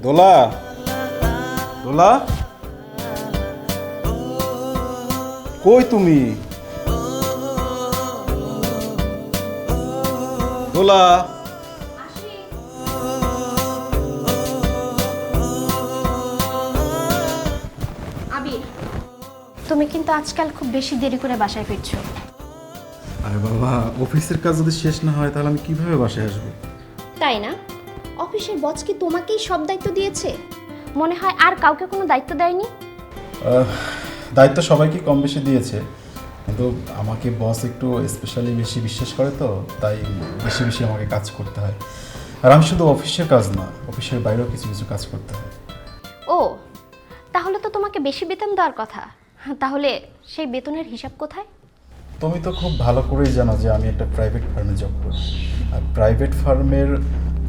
দোলা, দোলা, কই তুমি? দোলা, আবির, তুমি কিন্তু আজকাল খুব বেশি দেরি করে বাসায় ফিরছো। আরে বাবা, অফিসের কাজ যদি শেষ না হয় তাহলে আমি কিভাবে বাসায় আসবো? তাই না? অফিসের বস কি তোমাকেই সব দায়িত্ব দিয়েছে? মনে হয় আর কাউকে কোনো দায়িত্ব দেয়নি। দায়িত্ব সবাইকে কম বেশি দিয়েছে, কিন্তু আমাকে বস একটু স্পেশালি বেশি বিশ্বাস করে, তো তাই বেশি বেশি আমাকে কাজ করতে হয়। আর আমি শুধু অফিসের কাজ না, অফিসের বাইরেও কিছু কিছু কাজ করতে হয়। ও, তাহলে তো তোমাকে বেশি বেতন দেওয়ার কথা। তাহলে সেই বেতনের হিসাব কোথায়? তুমি তো খুব ভালো করেই জানো যে আমি একটা প্রাইভেট ফার্মে জব করি, আর প্রাইভেট ফার্মের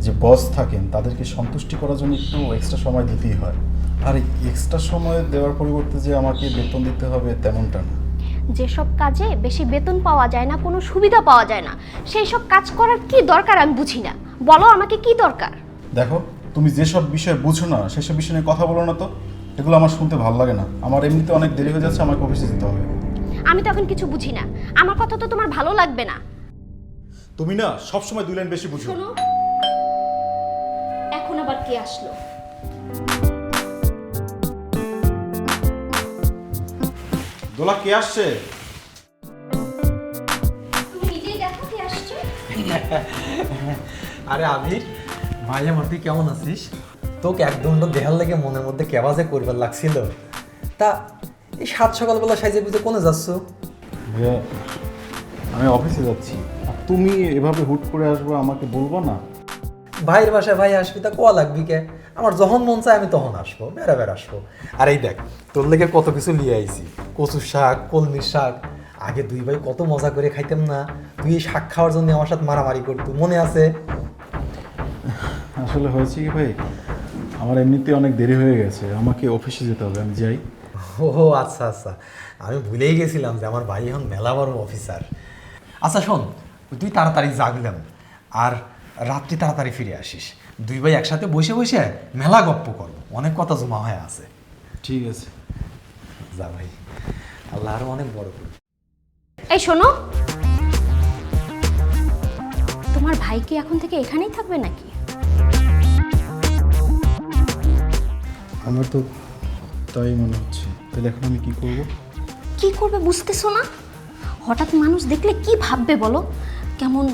যে বস থাকেন তাদেরকে সন্তুষ্টি করার জন্য একটু এক্সট্রা সময় দিতেই হয়। আর এই এক্সট্রা সময় দেওয়ার পরিবর্তে যে আমাকে বেতন দিতে হবে তেমনটা না। যেসব কাজে বেশি বেতন পাওয়া যায় না, কোনো সুবিধা পাওয়া যায় না, সেই সব কাজ করার কি দরকার আমি বুঝি না। বলো আমাকে কি দরকার? দেখো, তুমি যেসব বিষয় বুঝো না সেসব বিষয় নিয়ে কথা বলো না তো। এগুলো আমার শুনতে ভালো লাগে না। আমার এমনিতে অনেক দেরি হয়ে যাচ্ছে, আমাকে অফিসে যেতে হবে। আমি তো এখন কিছু বুঝি না, আমার কথা তো তোমার ভালো লাগবে না। তুমি না সবসময় দুই লাইন বেশি বুঝো। শোনো, এখন আবার কে আসলো? দোলা, কে আসছে? তুমি নিজেই দেখো কে আসছে। আরে আবির ভাই, আমার তুই কেমন আছিস? তোকে একদণ্ড দেহার লেগে মনের মধ্যে কেবাজে করবার লাগছিল। তা এই সাত সকালবেলা সাইজে বুঝে কোনে যাচ্ছ? ভাইয়া, আমি অফিসে যাচ্ছি। আর তুমি এভাবে হুট করে আসবো, আমাকে বলবো না? ভাইয়ের বাসায় ভাই আসবি, তা কোয়া লাগবি কে? আমার যখন মন চায় আমি তখন আসবো, বেড়া আসবো। আর এই দেখ, তোর লেগে কত কিছু নিয়ে আইছি। কচুর শাক, কলমির শাক। আগে দুই ভাই কত মজা করে খাইতাম না? তুই এই শাক খাওয়ার জন্য আমার সাথে মারামারি করতু, মনে আছে? আসলে হয়েছে কি ভাই, আমার এমনিতে অনেক দেরি হয়ে গেছে, আমাকে অফিসে যেতে হবে, আমি যাই। ও আচ্ছা আচ্ছা, আমি ভুলেই গেছিলাম যে আমার ভাই এখন মেলা বড় অফিসার। আচ্ছা শোন, তুই তাড়াতাড়ি জাগলাম আর রাত্রি তাড়াতাড়ি ফিরে আসিস। দুই ভাই একসাথে বসে বসে মেলা গপ্প করবো, অনেক কথা জমা হয়ে আছে। ঠিক আছে। যা ভাই, আল্লাহ আরো অনেক বড় করুক। এই শোনো, তোমার ভাই কি এখন থেকে এখানেই থাকবে নাকি? আমার তো তাই মনে হচ্ছে। তাহলে এখন আমি কি করব? কি করবে বুঝতেছো না? হঠাৎ মানুষ দেখলে কি ভাববে বলো? কেমন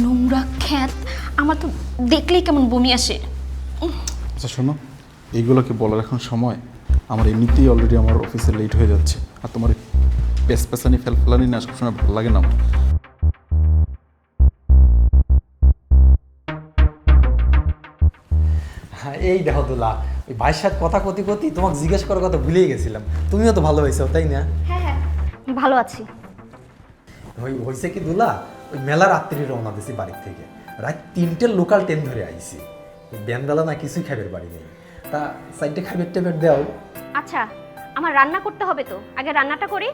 নোংরা খ্যাত, আমার তো দেখলেই কেমন বমি আসে। আচ্ছা শোনো, এইগুলোকে বলার এখন সময়? আমার এমনিতেই অলরেডি আমার অফিসে লেট হয়ে যাচ্ছে, আর তোমার পেছানি ফেলফেলানি না সবসময় ভালো লাগে না আমার। হ্যাঁ এই দেখো দোলা, ওই ভাইয়ের সাথে কথা কতি কতি তোমাকে জিজ্ঞেস করার কথা ভুলেই গেছিলাম। তুমিও তো ভালো হয়েছো, তাই না? হ্যাঁ হ্যাঁ, ভালো আছি। হয়েছে কি দোলা, ওই মেলা রাত্রি রওনা দিছি বাড়ির থেকে। রাত 3টে লোকাল ট্রেন ধরে আইছি। বেনবেলা না কিছুই খাইবার বাড়ি নেই। তা সাইডে খাইবার টেবার দেও। আচ্ছা, আমার রান্না করতে হবে তো, আগে রান্নাটা করি,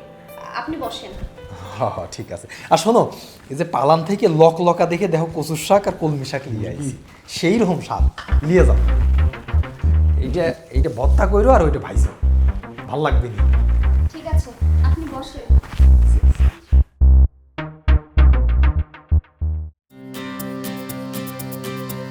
আপনি বসেন। হ্যাঁ হ্যাঁ ঠিক আছে। আর শোনো, এই যে পালান থেকে লকা দেখে দেখো কচুর শাক আর কলমি শাক নিয়ে আইছি, সেই রকম স্বাদ, নিয়ে যাও। এইটা ভর্তা কইরো আর ওইটা ভাইছো, ভাল লাগবে নি।